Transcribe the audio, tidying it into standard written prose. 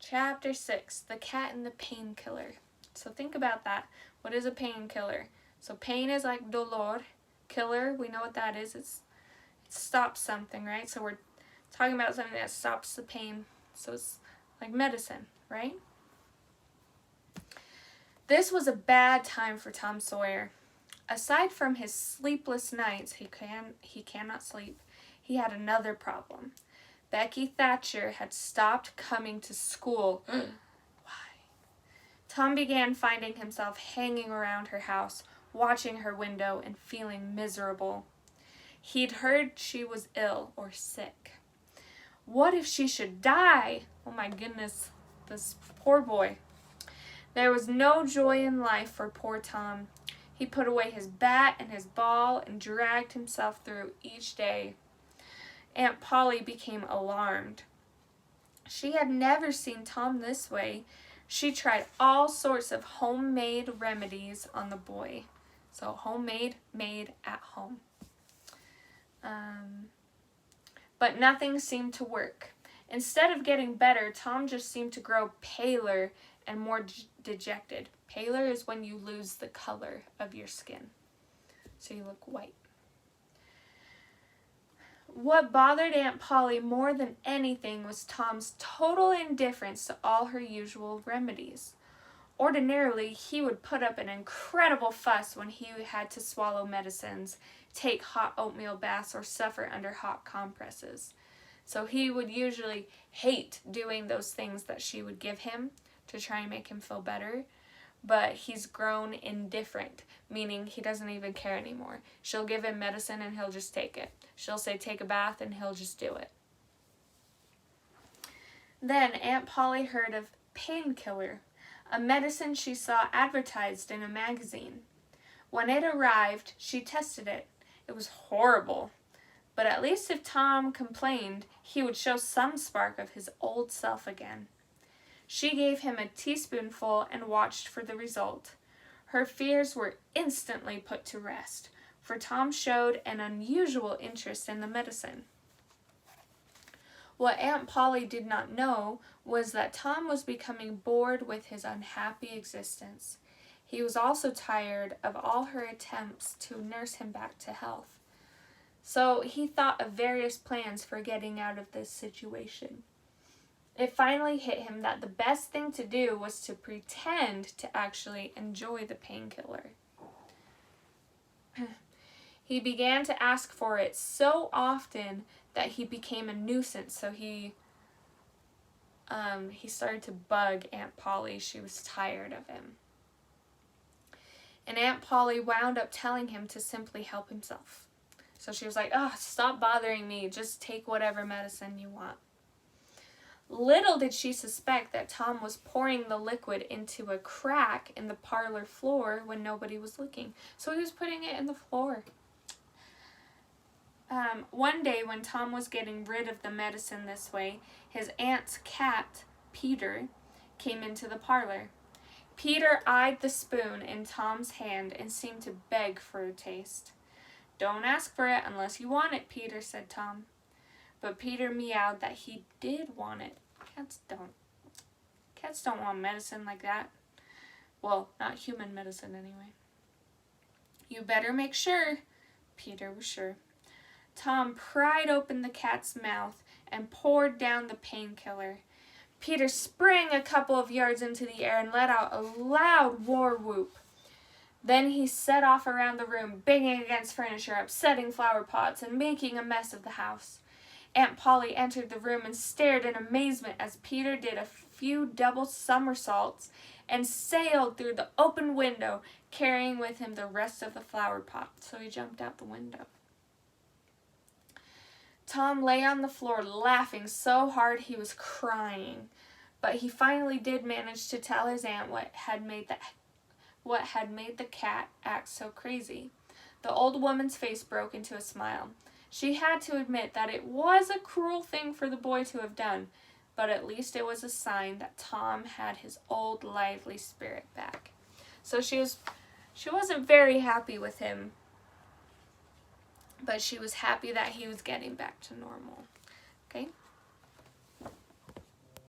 Chapter 6, The Cat and the Painkiller. So think about that. What is a painkiller? So pain is like dolor. Killer, we know what that is. It stops something, right? So we're talking about something that stops the pain. So it's like medicine, right? This was a bad time for Tom Sawyer. Aside from his sleepless nights, he cannot sleep, he had another problem. Becky Thatcher had stopped coming to school. Why? Tom began finding himself hanging around her house, watching her window and feeling miserable. He'd heard she was ill or sick. What if she should die? Oh my goodness, this poor boy. There was no joy in life for poor Tom. He put away his bat and his ball and dragged himself through each day. Aunt Polly became alarmed. She had never seen Tom this way. She tried all sorts of homemade remedies on the boy. So homemade, made at home. But nothing seemed to work. Instead of getting better, Tom just seemed to grow paler and more dejected. Paler is when you lose the color of your skin. So you look white. What bothered Aunt Polly more than anything was Tom's total indifference to all her usual remedies. Ordinarily, he would put up an incredible fuss when he had to swallow medicines, take hot oatmeal baths, or suffer under hot compresses. So he would usually hate doing those things that she would give him to try and make him feel better. But he's grown indifferent, meaning he doesn't even care anymore. She'll give him medicine and he'll just take it. She'll say take a bath and he'll just do it. Then Aunt Polly heard of painkiller, a medicine she saw advertised in a magazine. When it arrived, she tested it. It was horrible. But at least if Tom complained, he would show some spark of his old self again. She gave him a teaspoonful and watched for the result. Her fears were instantly put to rest, for Tom showed an unusual interest in the medicine. What Aunt Polly did not know was that Tom was becoming bored with his unhappy existence. He was also tired of all her attempts to nurse him back to health. So he thought of various plans for getting out of this situation. It finally hit him that the best thing to do was to pretend to actually enjoy the painkiller. He began to ask for it so often that he became a nuisance, so he started to bug Aunt Polly. She was tired of him. And Aunt Polly wound up telling him to simply help himself. So she was like, "Oh, stop bothering me. Just take whatever medicine you want." Little did she suspect that Tom was pouring the liquid into a crack in the parlor floor when nobody was looking. So he was putting it in the floor. One day when Tom was getting rid of the medicine this way, his aunt's cat, Peter, came into the parlor. Peter eyed the spoon in Tom's hand and seemed to beg for a taste. "Don't ask for it unless you want it, Peter," said Tom. But Peter meowed that he did want it. Cats don't want medicine like that. Well, not human medicine anyway. "You better make sure." Peter was sure. Tom pried open the cat's mouth and poured down the painkiller. Peter sprang a couple of yards into the air and let out a loud war whoop. Then he set off around the room, banging against furniture, upsetting flower pots, and making a mess of the house. Aunt Polly entered the room and stared in amazement as Peter did a few double somersaults and sailed through the open window, carrying with him the rest of the flower pot. So he jumped out the window. Tom lay on the floor laughing so hard he was crying, but he finally did manage to tell his aunt what had made the cat act so crazy. The old woman's face broke into a smile. She had to admit that it was a cruel thing for the boy to have done, but at least it was a sign that Tom had his old lively spirit back. So she wasn't very happy with him, but she was happy that he was getting back to normal. Okay?